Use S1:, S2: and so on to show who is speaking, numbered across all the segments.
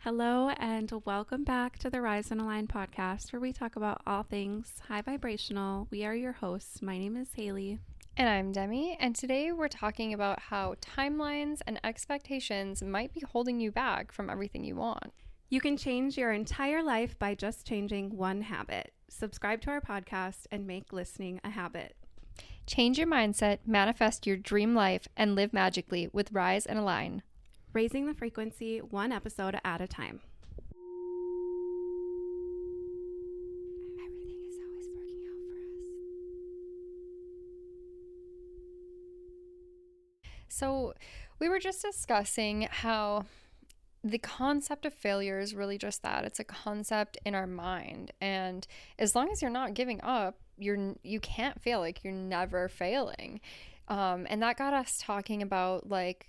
S1: Hello, and welcome back to the Rise and Align podcast, where we talk about all things high vibrational. We are your hosts. My name is Haley.
S2: And I'm Demi, and today we're talking about how timelines and expectations might be holding you back from everything you want.
S1: You can change your entire life by just changing one habit. Subscribe to our podcast and make listening a habit.
S2: Change your mindset, manifest your dream life, and live magically with Rise and Align.
S1: Raising the frequency one episode at a time.
S2: Everything is always working out for us. So, we were just discussing how the concept of failure is really just that. It's a concept in our mind. And as long as you're not giving up, you can't fail. Like, you're never failing. And that got us talking about like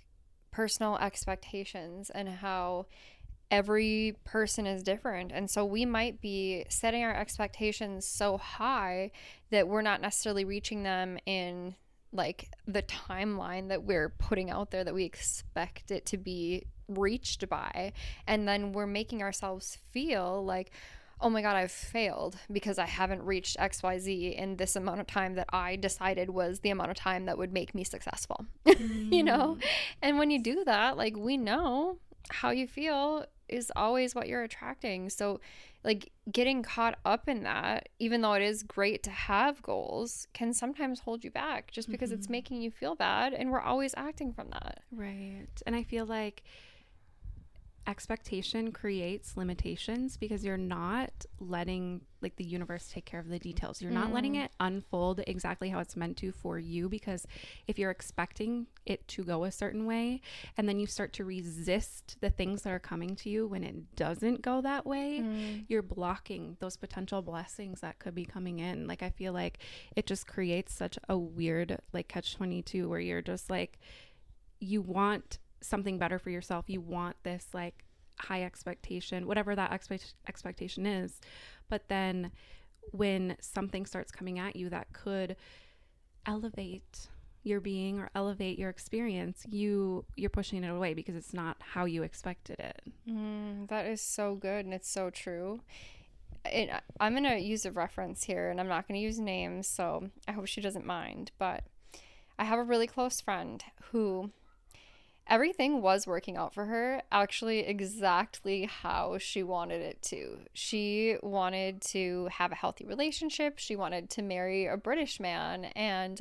S2: personal expectations and how every person is different. And so we might be setting our expectations so high that we're not necessarily reaching them in like the timeline that we're putting out there that we expect it to be reached by. And then we're making ourselves feel like, oh my God, I've failed because I haven't reached XYZ in this amount of time that I decided was the amount of time that would make me successful, you know? And when you do that, like, we know how you feel is always what you're attracting. So like getting caught up in that, even though it is great to have goals, can sometimes hold you back just because it's making you feel bad, and we're always acting from that.
S1: Right. And I feel like expectation creates limitations because you're not letting like the universe take care of the details. You're not letting it unfold exactly how it's meant to for you, because if you're expecting it to go a certain way and then you start to resist the things that are coming to you when it doesn't go that way, you're blocking those potential blessings that could be coming in. Like, I feel like it just creates such a weird like catch-22 where you're just like, you want something better for yourself. You want this like high expectation, whatever that expectation is. But then when something starts coming at you that could elevate your being or elevate your experience, you're pushing it away because it's not how you expected it.
S2: That is so good, and it's so true. I'm going to use a reference here, and I'm not going to use names, so I hope she doesn't mind. But I have a really close friend who everything was working out for her actually exactly how she wanted it to. She wanted to have a healthy relationship. She wanted to marry a British man and,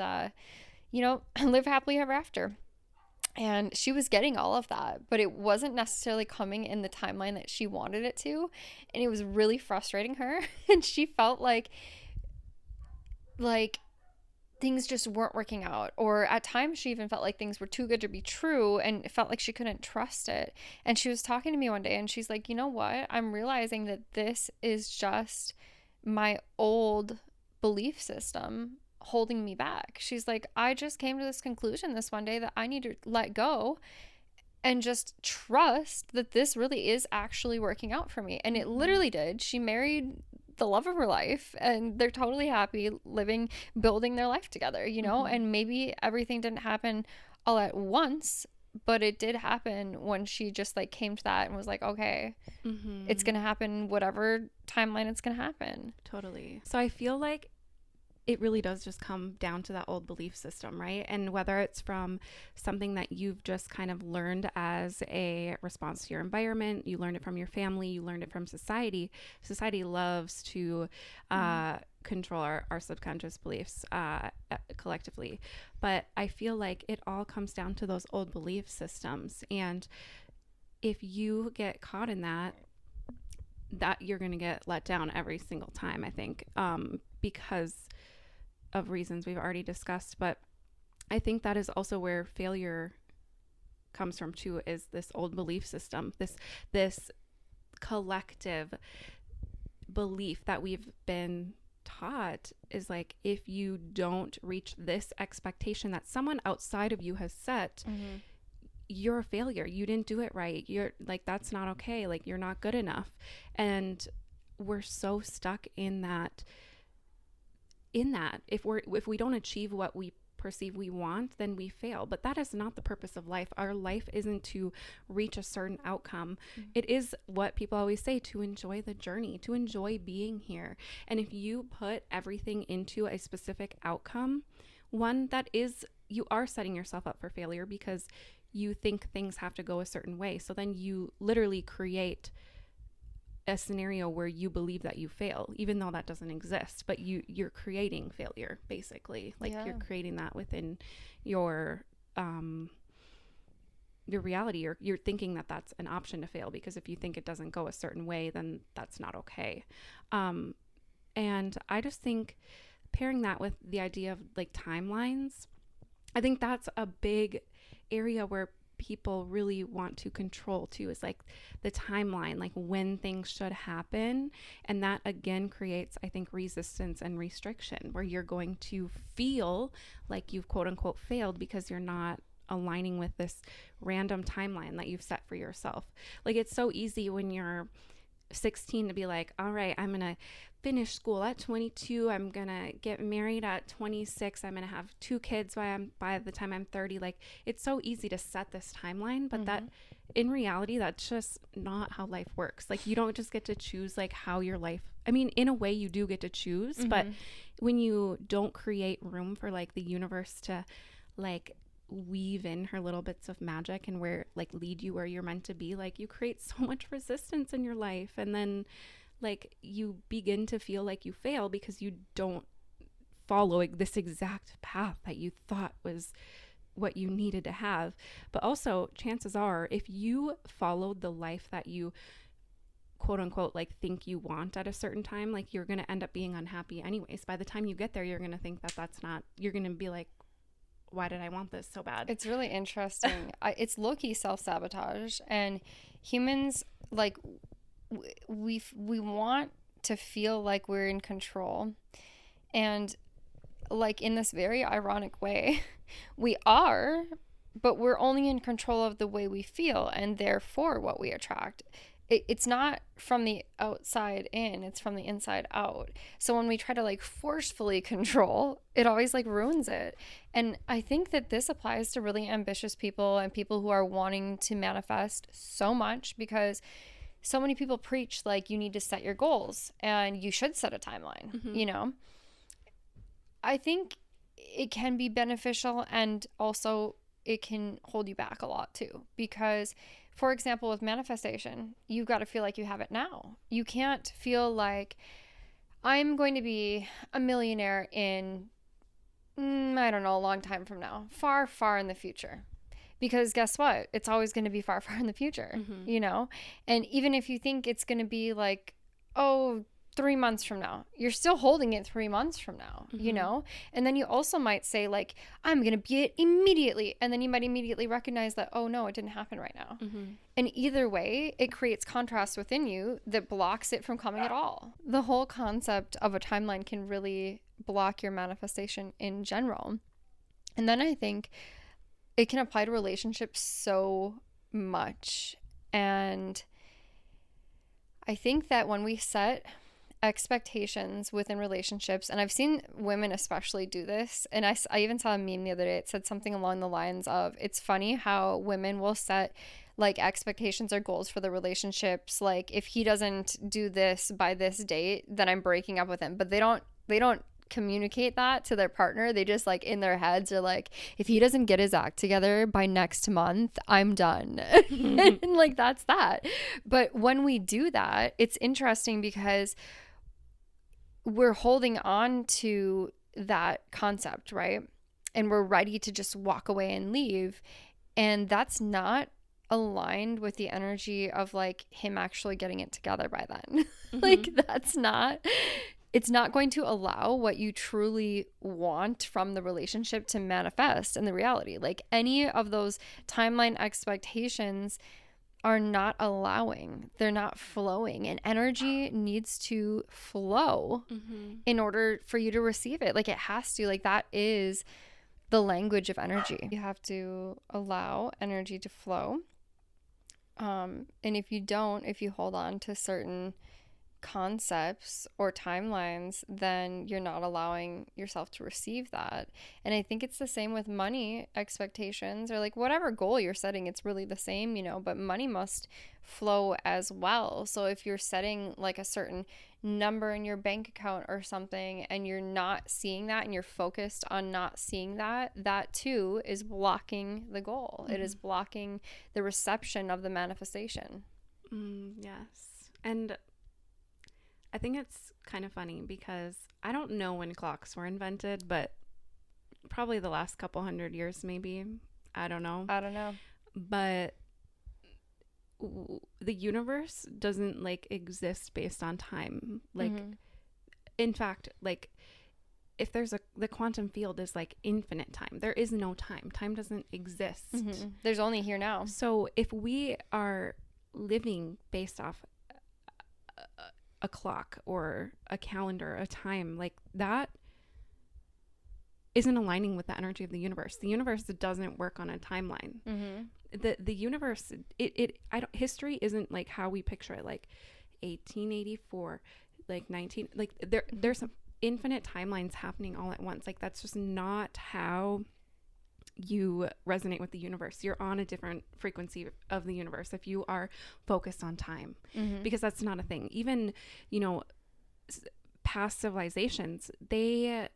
S2: live happily ever after. And she was getting all of that, but it wasn't necessarily coming in the timeline that she wanted it to. And it was really frustrating her. And she felt like things just weren't working out, or at times she even felt like things were too good to be true and it felt like she couldn't trust it. And she was talking to me one day and she's like, you know what, I'm realizing that this is just my old belief system holding me back. She's like, I just came to this conclusion this one day that I need to let go and just trust that this really is actually working out for me. And it literally did. She married the love of her life and they're totally happy living, building their life together, and maybe everything didn't happen all at once, but it did happen when she just like came to that and was like, okay, it's gonna happen whatever timeline it's gonna happen.
S1: Totally. So I feel like it really does just come down to that old belief system, right? And whether it's from something that you've just kind of learned as a response to your environment, you learned it from your family, you learned it from society. Society loves to control our subconscious beliefs collectively. But I feel like it all comes down to those old belief systems. And if you get caught in that you're going to get let down every single time, I think, because of reasons we've already discussed. But I think that is also where failure comes from too, is this old belief system, this collective belief that we've been taught is like, if you don't reach this expectation that someone outside of you has set, you're a failure. You didn't do it right. You're like, that's not okay. Like, you're not good enough. And we're so stuck in that if we don't achieve what we perceive we want, then we fail. But that is not the purpose of life. Our life isn't to reach a certain outcome. It is what people always say, to enjoy the journey, to enjoy being here. And if you put everything into a specific outcome, one that is, you are setting yourself up for failure because you think things have to go a certain way. So then you literally create a scenario where you believe that you fail, even though that doesn't exist, but you're creating failure, basically. Like, you're creating that within your reality, or you're thinking that that's an option to fail, because if you think it doesn't go a certain way, then that's not okay. And I just think pairing that with the idea of like timelines, I think that's a big area where people really want to control too, is like the timeline, like when things should happen. And that again creates, I think, resistance and restriction, where you're going to feel like you've quote unquote failed because you're not aligning with this random timeline that you've set for yourself. Like, it's so easy when you're 16 to be like, all right, I'm gonna finish school at 22, I'm gonna get married at 26, I'm gonna have 2 kids by the time I'm 30. Like, it's so easy to set this timeline, but that in reality, that's just not how life works. Like, you don't just get to choose like how your life, I mean, in a way you do get to choose, but when you don't create room for like the universe to like weave in her little bits of magic and where like lead you where you're meant to be, like, you create so much resistance in your life, and then like you begin to feel like you fail because you don't follow like this exact path that you thought was what you needed to have. But also, chances are, if you followed the life that you quote unquote like think you want at a certain time, like, you're going to end up being unhappy anyways. By the time you get there, you're going to think that that's not, you're going to be like, why did I want this so bad?
S2: It's really interesting. It's low-key self-sabotage, and humans, like, we want to feel like we're in control, and like in this very ironic way, we are, but we're only in control of the way we feel, and therefore what we attract. It's not from the outside in, it's from the inside out. So when we try to like forcefully control, it always like ruins it. And I think that this applies to really ambitious people and people who are wanting to manifest so much, because so many people preach like you need to set your goals and you should set a timeline, you know? I think it can be beneficial, and also it can hold you back a lot too, because for example, with manifestation, you've got to feel like you have it now. You can't feel like I'm going to be a millionaire in, I don't know, a long time from now, far, far in the future. Because guess what? It's always going to be far, far in the future, you know? And even if you think it's going to be like, oh, 3 months from now, you're still holding it 3 months from now, you know? And then you also might say like, I'm going to be it immediately. And then you might immediately recognize that, oh no, it didn't happen right now. And either way, it creates contrast within you that blocks it from coming at all. The whole concept of a timeline can really block your manifestation in general. And then I think it can apply to relationships so much. And I think that when we set expectations within relationships, and I've seen women especially do this, and I even saw a meme the other day. It said something along the lines of, it's funny how women will set like expectations or goals for the relationships, like, if he doesn't do this by this date, then I'm breaking up with him. But they don't communicate that to their partner. They just like in their heads are like, if he doesn't get his act together by next month, I'm done. And like, that's that. But when we do that, it's interesting because we're holding on to that concept, right? And we're ready to just walk away and leave. And that's not aligned with the energy of like him actually getting it together by then. Like, that's not, it's not going to allow what you truly want from the relationship to manifest in the reality. Like, any of those timeline expectations are not allowing, they're not flowing, and energy needs to flow in order for you to receive it. Like, it has to, like, that is the language of energy. You have to allow energy to flow. And if you don't, if you hold on to certain concepts or timelines, then you're not allowing yourself to receive that. And I think it's the same with money expectations, or like whatever goal you're setting, it's really the same, but money must flow as well. So if you're setting like a certain number in your bank account or something and you're not seeing that and you're focused on not seeing that, that too is blocking the goal. It is blocking the reception of the manifestation.
S1: Yes. And I think it's kind of funny because I don't know when clocks were invented, but probably the last couple hundred years, maybe. I don't know. But the universe doesn't like exist based on time. Like, in fact, like if the quantum field is like infinite time. There is no time. Time doesn't exist.
S2: There's only here now.
S1: So if we are living based off a clock or a calendar, a time, like that isn't aligning with the energy of the universe. The universe doesn't work on a timeline. The universe, history isn't like how we picture it, like 1884, like 19, like there's some infinite timelines happening all at once. Like that's just not how you resonate with the universe. You're on a different frequency of the universe if you are focused on time, because that's not a thing. Even, past civilizations, they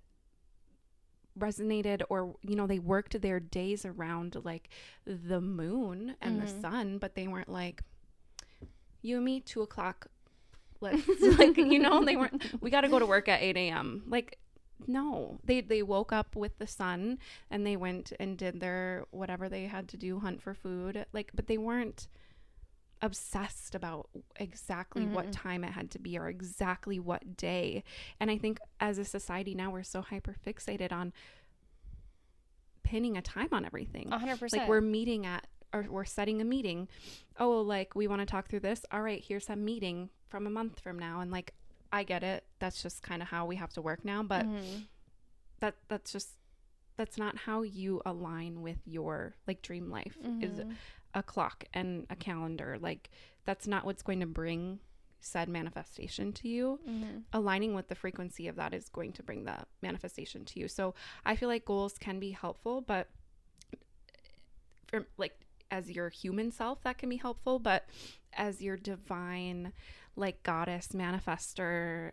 S1: resonated, or they worked their days around like the moon and the sun, but they weren't like, you and me, 2:00, let's like, they weren't, we got to go to work at 8 a.m. Like, no, they woke up with the sun and they went and did their whatever they had to do, hunt for food, like, but they weren't obsessed about exactly what time it had to be or exactly what day. And I think as a society now, we're so hyper fixated on pinning a time on everything.
S2: 100%.
S1: Like we're setting a meeting. Oh, like we want to talk through this. All right, here's a meeting from a month from now. And like, I get it. That's just kind of how we have to work now. But that's not how you align with your like dream life, is a clock and a calendar. Like that's not what's going to bring said manifestation to you. Aligning with the frequency of that is going to bring the manifestation to you. So I feel like goals can be helpful, but for like as your human self, that can be helpful, but as your divine like goddess manifester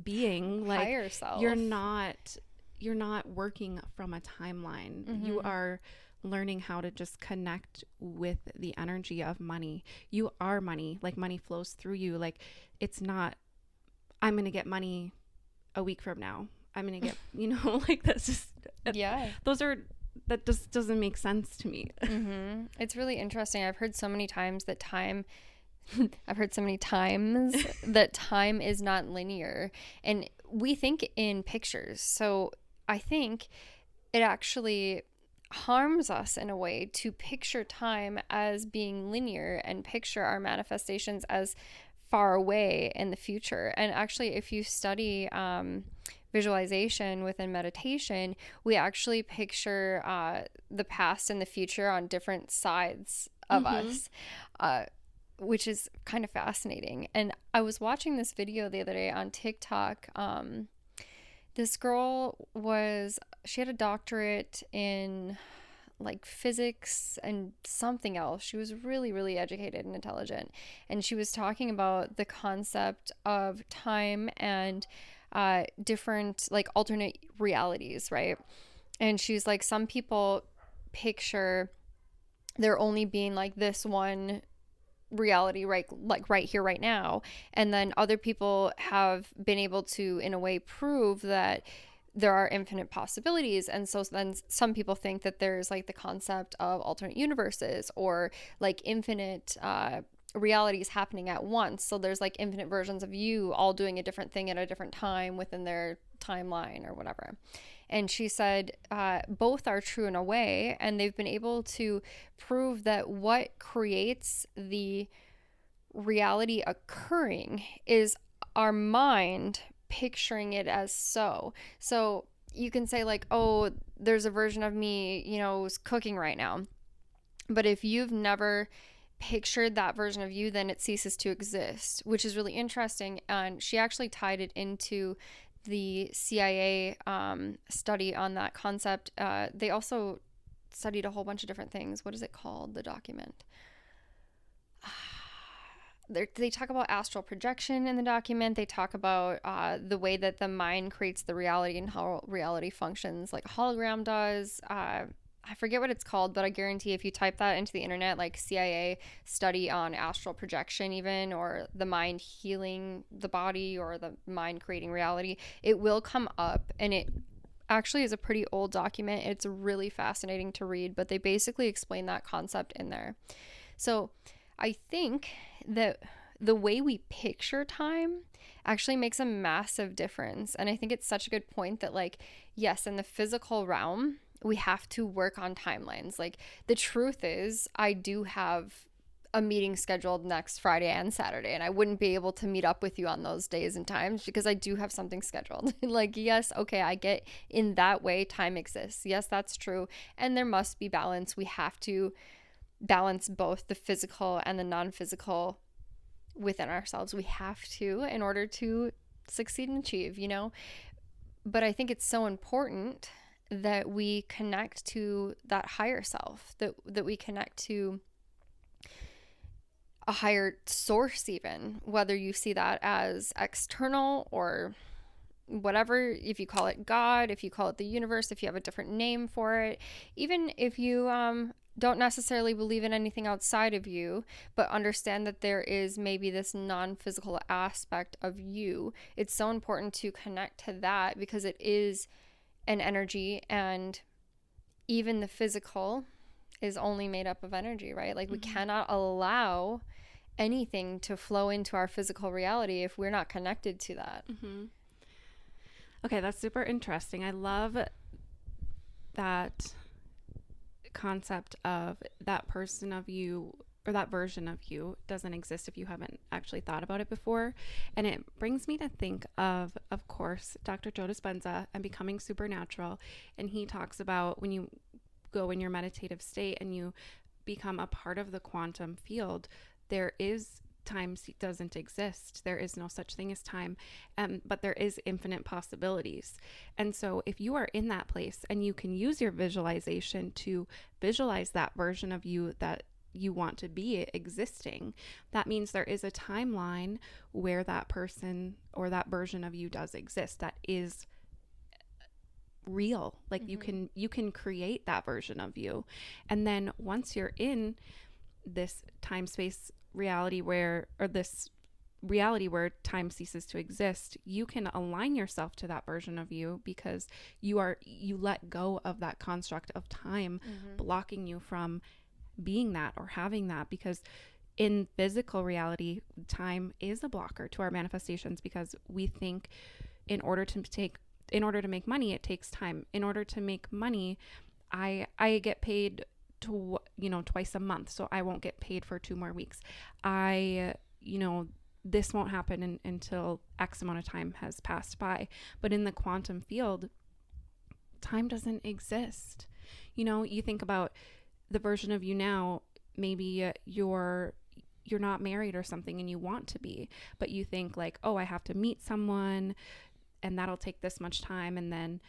S1: being, like
S2: higher self,
S1: you're not working from a timeline. You are learning how to just connect with the energy of money. You are money. Like money flows through you. Like it's not, I'm going to get money a week from now. I'm going to get, like that's just, that just doesn't make sense to me.
S2: It's really interesting. I've heard so many times that time is not linear, and we think in pictures. So I think it actually harms us in a way to picture time as being linear and picture our manifestations as far away in the future. And actually, if you study visualization within meditation, we actually picture the past and the future on different sides of us, which is kind of fascinating. And I was watching this video the other day on TikTok. This girl she had a doctorate in like physics and something else. She was really, really educated and intelligent. And she was talking about the concept of time and different like alternate realities, right? And she's like, some people picture there only being like this one reality, right, like right here, right now. And then other people have been able to, in a way, prove that there are infinite possibilities. And so then some people think that there's like the concept of alternate universes or like infinite realities happening at once. So there's like infinite versions of you all doing a different thing at a different time within their timeline or whatever. And she said both are true in a way, and they've been able to prove that what creates the reality occurring is our mind picturing it as so. So you can say like, oh, there's a version of me, who's cooking right now. But if you've never pictured that version of you, then it ceases to exist, which is really interesting. And she actually tied it into the CIA study on that concept. They also studied a whole bunch of different things. What is it called? The document. They talk about astral projection in the document. They talk about the way that the mind creates the reality and how reality functions, like a hologram does. I forget what it's called, but I guarantee if you type that into the internet, like CIA study on astral projection, even, or the mind healing the body, or the mind creating reality, it will come up. And it actually is a pretty old document. It's really fascinating to read, but they basically explain that concept in there. So I think that the way we picture time actually makes a massive difference. And I think it's such a good point that, like, yes, in the physical realm, we have to work on timelines. Like, the truth is, I do have a meeting scheduled next Friday and Saturday, and I wouldn't be able to meet up with you on those days and times because I do have something scheduled. Like, yes, okay, I get in that way time exists. Yes, that's true. And there must be balance. We have to balance both the physical and the non-physical within ourselves. We have to, in order to succeed and achieve, you know? But I think it's so important that we connect to that higher self, that we connect to a higher source, even whether you see that as external or whatever, if you call it God, if you call it the universe, if you have a different name for it, even if you don't necessarily believe in anything outside of you, but understand that there is maybe this non-physical aspect of you. It's so important to connect to that because it is an energy, and even the physical is only made up of energy, right? Like, we cannot allow anything to flow into our physical reality if we're not connected to that.
S1: Okay, that's super interesting. I love that concept of that person of you, or that version of you, doesn't exist if you haven't actually thought about it before. And it brings me to think of course, Dr. Joe Dispenza and Becoming Supernatural. And he talks about when you go in your meditative state and you become a part of the quantum field, there is time doesn't exist. There is no such thing as time, but there is infinite possibilities. And so if you are in that place and you can use your visualization to visualize that version of you that you want to be existing, that means there is a timeline where that person or that version of you does exist, that is real. Like, you can create that version of you. And then once you're in this time space reality where time ceases to exist, you can align yourself to that version of you because you let go of that construct of time blocking you from being that or having that. Because in physical reality, time is a blocker to our manifestations, because we think in order to make money, it takes time. In order to make money, I get paid twice a month, so I won't get paid for 2 more weeks. This won't happen until X amount of time has passed by. But in the quantum field, time doesn't exist. You think about the version of you now, maybe you're not married or something and you want to be, but you think like, oh, I have to meet someone and that'll take this much time, and then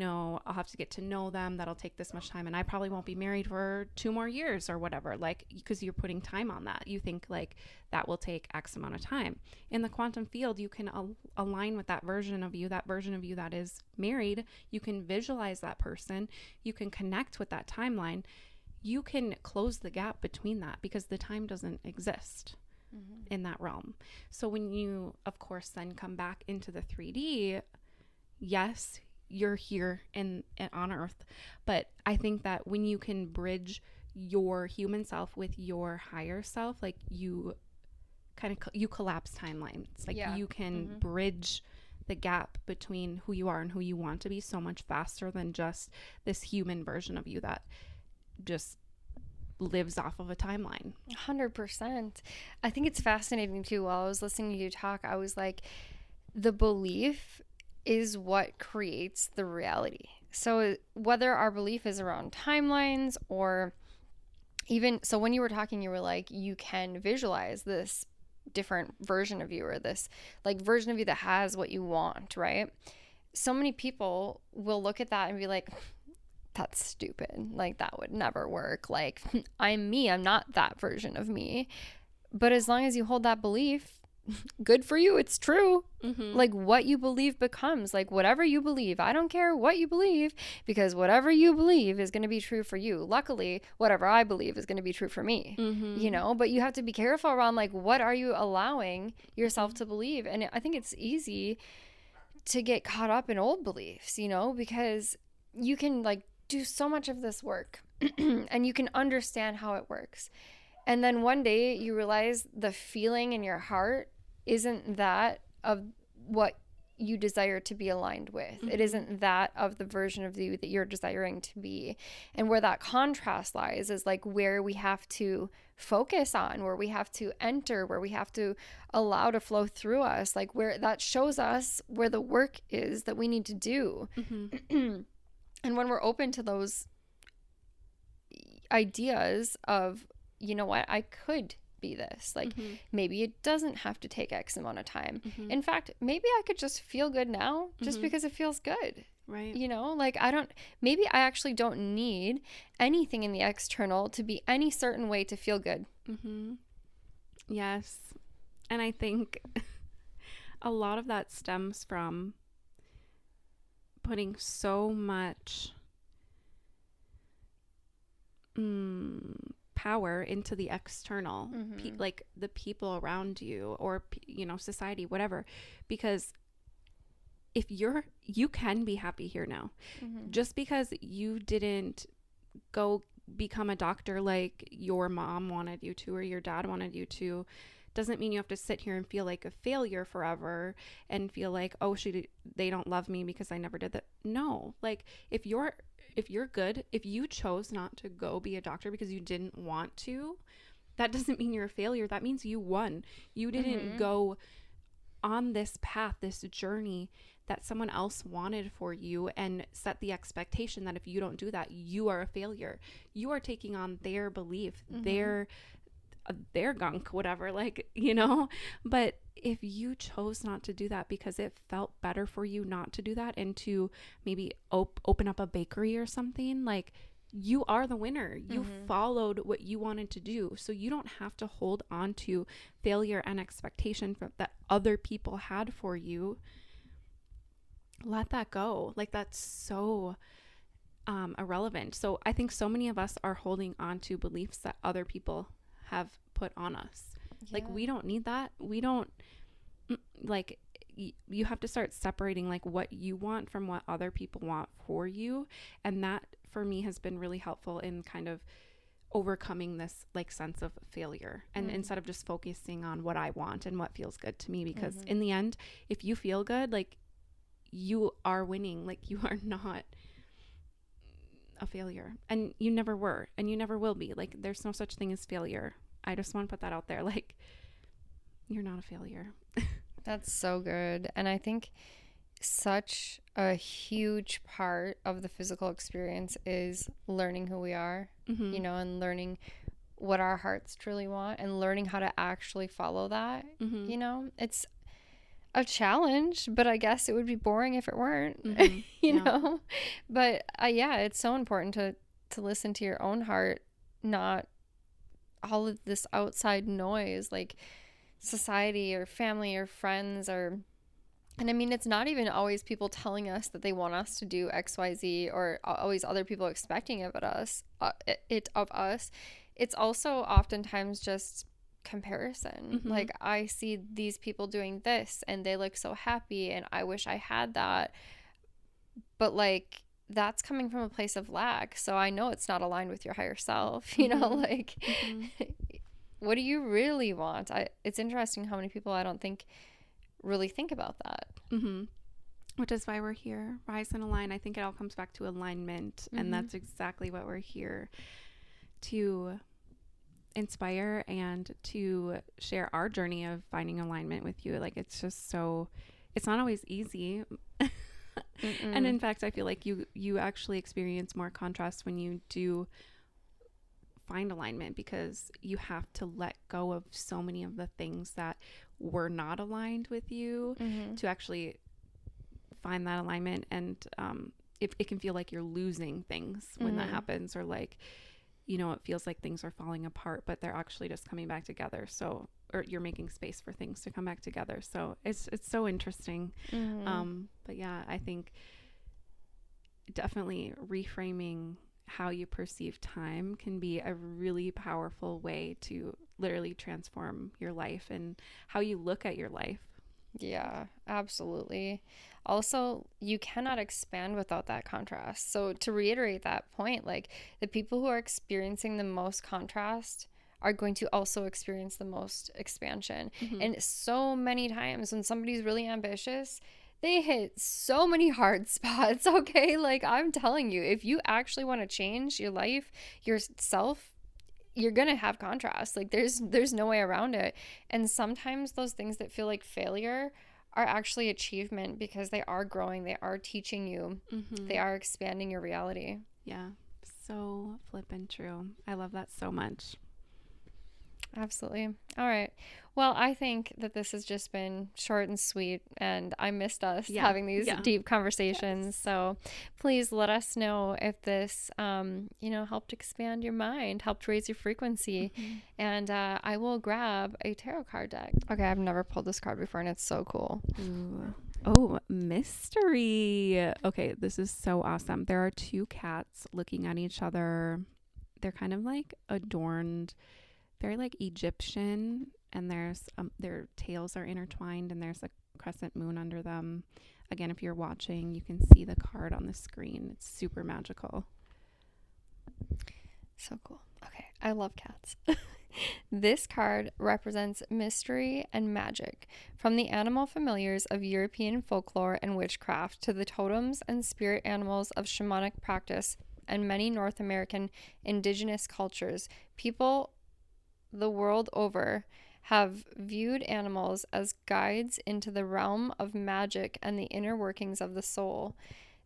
S1: I'll have to get to know them, that'll take this much time, and I probably won't be married for 2 more years or whatever, like, because you're putting time on that. You think like that will take X amount of time. In the quantum field, you can align with that version of you that is married. You can visualize that person, you can connect with that timeline, you can close the gap between that because the time doesn't exist in that realm. So when you, of course, then come back into the 3D, yes, you're here on Earth, but I think that when you can bridge your human self with your higher self, like you collapse timelines. Like, you can bridge the gap between who you are and who you want to be so much faster than just this human version of you that just lives off of a timeline.
S2: 100%. I think it's fascinating too. While I was listening to you talk, I was like, the belief is what creates the reality. So whether our belief is around timelines or even so when you were talking, you were like, you can visualize this different version of you, or this like version of you that has what you want, right? So many people will look at that and be like, that's stupid. Like, that would never work. Like, I'm me. I'm not that version of me. But as long as you hold that belief, good for you. It's true.
S1: Mm-hmm.
S2: Like, what you believe becomes, like, whatever you believe. I don't care what you believe, because whatever you believe is going to be true for you. Luckily, whatever I believe is going to be true for me, you know? But you have to be careful around, like, what are you allowing yourself to believe? And I think it's easy to get caught up in old beliefs, you know, because you can, like, do so much of this work and you can understand how it works. And then one day you realize the feeling in your heart isn't that of what you desire to be aligned with. It isn't that of the version of you that you're desiring to be. And where that contrast lies is like where we have to focus on, where we have to enter, where we have to allow to flow through us, like where that shows us where the work is that we need to do. And when we're open to those ideas of, you know what, I could be this. Like, maybe it doesn't have to take X amount of time. In fact, maybe I could just feel good now just because it feels good.
S1: Right.
S2: You know, like maybe I actually don't need anything in the external to be any certain way to feel good.
S1: Yes. And I think a lot of that stems from putting so much power into the external, like the people around you, or, you know, society, whatever. Because if you can be happy here now, just because you didn't go become a doctor like your mom wanted you to, or your dad wanted you to, doesn't mean you have to sit here and feel like a failure forever and feel like, oh, they don't love me because I never did that. No, like if you're good, if you chose not to go be a doctor because you didn't want to, that doesn't mean you're a failure. That means you won. You didn't go on this path, this journey that someone else wanted for you and set the expectation that if you don't do that, you are a failure. You are taking on their belief, their gunk, whatever, like, you know. But if you chose not to do that because it felt better for you not to do that, and to maybe open up a bakery or something, like, you are the winner. You followed what you wanted to do. So you don't have to hold on to failure and expectation that other people had for you. Let that go. Like, that's so irrelevant. So I think so many of us are holding on to beliefs that other people have put on us. Like, we don't need that. We don't, like, you have to start separating like what you want from what other people want for you. And that for me has been really helpful in kind of overcoming this like sense of failure, and instead of just focusing on what I want and what feels good to me, because in the end, if you feel good, like, you are winning. Like, you are not a failure, and you never were, and you never will be. Like, there's no such thing as failure. I just want to put that out there. Like, you're not a failure.
S2: That's so good. And I think such a huge part of the physical experience is learning who we are, you know, and learning what our hearts truly want, and learning how to actually follow that. You know, it's a challenge, but I guess it would be boring if it weren't, you know. But yeah, it's so important to listen to your own heart, not all of this outside noise, like society or family or friends, or, and I mean, it's not even always people telling us that they want us to do XYZ, or always other people expecting it of us. It's also oftentimes just comparison. Like, I see these people doing this and they look so happy and I wish I had that, but like, that's coming from a place of lack, so I know it's not aligned with your higher self, you know. Like, what do you really want? It's interesting how many people I don't think really think about that.
S1: Which is why we're here. Rise and align. I think it all comes back to alignment, and that's exactly what we're here to inspire and to share our journey of finding alignment with you. Like, it's just so, it's not always easy. And in fact, I feel like you actually experience more contrast when you do find alignment, because you have to let go of so many of the things that were not aligned with you to actually find that alignment. And it can feel like you're losing things when that happens, or like, you know, it feels like things are falling apart, but they're actually just coming back together. So, or you're making space for things to come back together. So it's so interesting. But yeah, I think definitely reframing how you perceive time can be a really powerful way to literally transform your life and how you look at your life.
S2: Yeah, absolutely. Also, you cannot expand without that contrast. So, to reiterate that point, like the people who are experiencing the most contrast are going to also experience the most expansion. And so many times when somebody's really ambitious, they hit so many hard spots, okay? Like I'm telling you, if you actually want to change your life, yourself, you're gonna have contrast. Like there's no way around it. And sometimes those things that feel like failure are actually achievement, because they are growing, they are teaching you, they are expanding your reality.
S1: Yeah, so flippin' true. I love that so much.
S2: Absolutely. All right. Well, I think that this has just been short and sweet, and I missed us having these deep conversations. Yes. So please let us know if this, helped expand your mind, helped raise your frequency. And I will grab a tarot card deck. Okay, I've never pulled this card before, and it's so cool.
S1: Ooh. Oh, mystery. Okay, this is so awesome. There are two cats looking at each other. They're kind of like adorned, very like Egyptian, and there's their tails are intertwined, and there's a crescent moon under them. Again, if you're watching, you can see the card on the screen. It's super magical.
S2: So cool. Okay, I love cats. This card represents mystery and magic, from the animal familiars of European folklore and witchcraft to the totems and spirit animals of shamanic practice and many North American indigenous cultures. People the world over have viewed animals as guides into the realm of magic and the inner workings of the soul.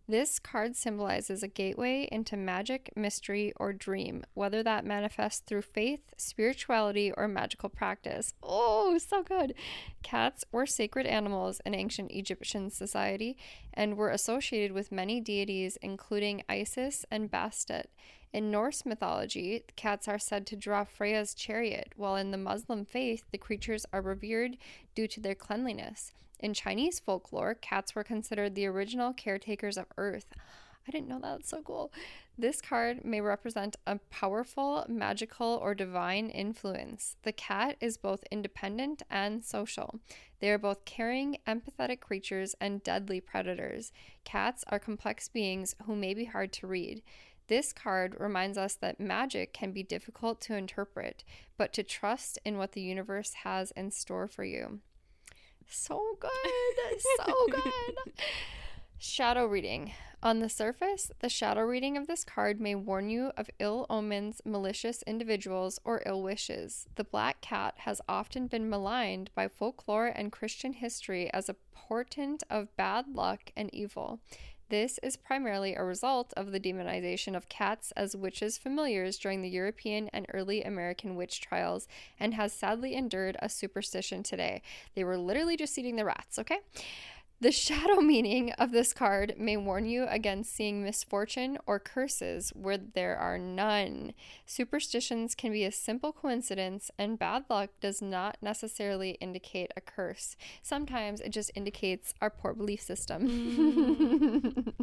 S2: This card symbolizes a gateway into magic, mystery, or dream, whether that manifests through faith, spirituality, or magical practice. Oh, so good. Cats were sacred animals in ancient Egyptian society and were associated with many deities, including Isis and Bastet. In Norse mythology, cats are said to draw Freya's chariot, while in the Muslim faith, the creatures are revered due to their cleanliness. In Chinese folklore, cats were considered the original caretakers of Earth. I didn't know that. That's so cool. This card may represent a powerful, magical, or divine influence. The cat is both independent and social. They are both caring, empathetic creatures and deadly predators. Cats are complex beings who may be hard to read. This card reminds us that magic can be difficult to interpret, but to trust in what the universe has in store for you. So good. So good. Shadow reading. On the surface, the shadow reading of this card may warn you of ill omens, malicious individuals, or ill wishes. The black cat has often been maligned by folklore and Christian history as a portent of bad luck and evil. This is primarily a result of the demonization of cats as witches' familiars during the European and early American witch trials, and has sadly endured a superstition today. They were literally just eating the rats, okay? The shadow meaning of this card may warn you against seeing misfortune or curses where there are none. Superstitions can be a simple coincidence, and bad luck does not necessarily indicate a curse. Sometimes it just indicates our poor belief system.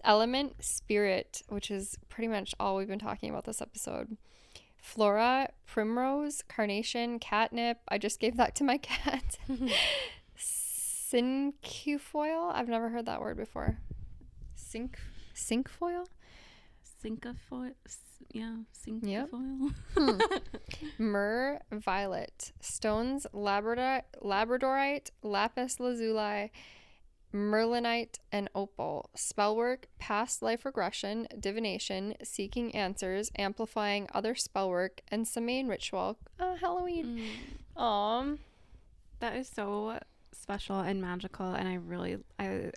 S2: Element, spirit, which is pretty much all we've been talking about this episode. Flora, primrose, carnation, catnip. I just gave that to my cat. Cinquefoil? I've never heard that word before. Cinquefoil?
S1: Cinquefoil? Yeah, cinquefoil.
S2: Yep. Myrrh, violet. Stones, labradorite, lapis lazuli, merlinite, and opal. Spellwork, past life regression, divination, seeking answers, amplifying other spellwork, and Samhain ritual. Halloween.
S1: That is so special and magical, and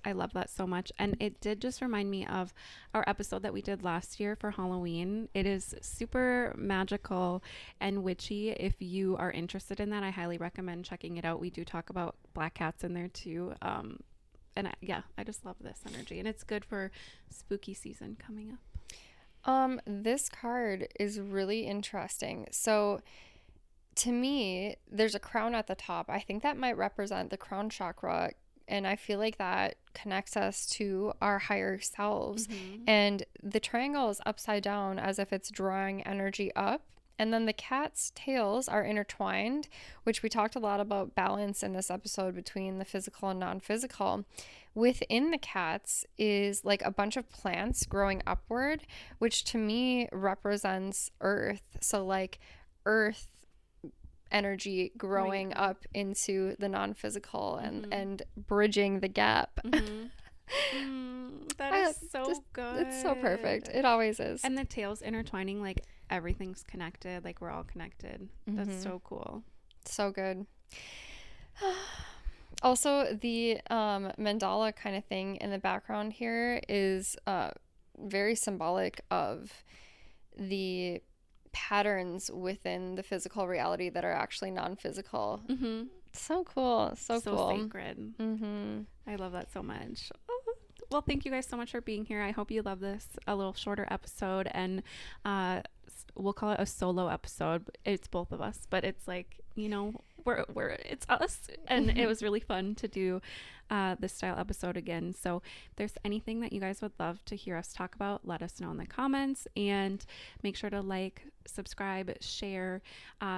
S1: I love that so much. And it did just remind me of our episode that we did last year for Halloween. It is super magical and witchy. If you are interested in that, I highly recommend checking it out. We do talk about black cats in there too. Yeah, I just love this energy, and it's good for spooky season coming up.
S2: This card is really interesting. So to me, there's a crown at the top. I think that might represent the crown chakra. And I feel like that connects us to our higher selves.
S1: Mm-hmm.
S2: And the triangle is upside down as if it's drawing energy up. And then the cat's tails are intertwined, which we talked a lot about balance in this episode between the physical and non physical. Within the cats is like a bunch of plants growing upward, which to me represents earth. So, like, earth energy growing
S1: Right.
S2: up into the non-physical
S1: Mm-hmm.
S2: and bridging the gap.
S1: Mm-hmm. That is so good.
S2: It's so perfect. It always is.
S1: And the tails intertwining, like everything's connected, like we're all connected. That's so cool.
S2: So good. Also, the mandala kind of thing in the background here is very symbolic of the patterns within the physical reality that are actually non-physical.
S1: Mm-hmm.
S2: So cool. So cool.
S1: Sacred. I love that so much. Oh, well, thank you guys so much for being here. I hope you love this a little shorter episode, and we'll call it a solo episode. It's both of us, but it's like, you know, we're it's us, and it was really fun to do this style episode again. So if there's anything that you guys would love to hear us talk about, let us know in the comments, and make sure to like, subscribe, share,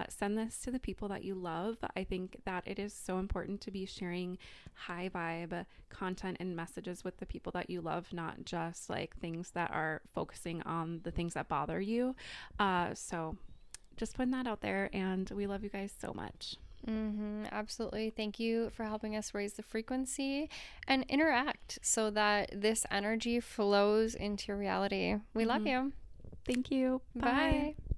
S1: send this to the people that you love. I think that it is so important to be sharing high vibe content and messages with the people that you love, not just like things that are focusing on the things that bother you. So just putting that out there, and we love you guys so much.
S2: Absolutely. Thank you for helping us raise the frequency and interact so that this energy flows into your reality. We love you.
S1: Thank you.
S2: Bye.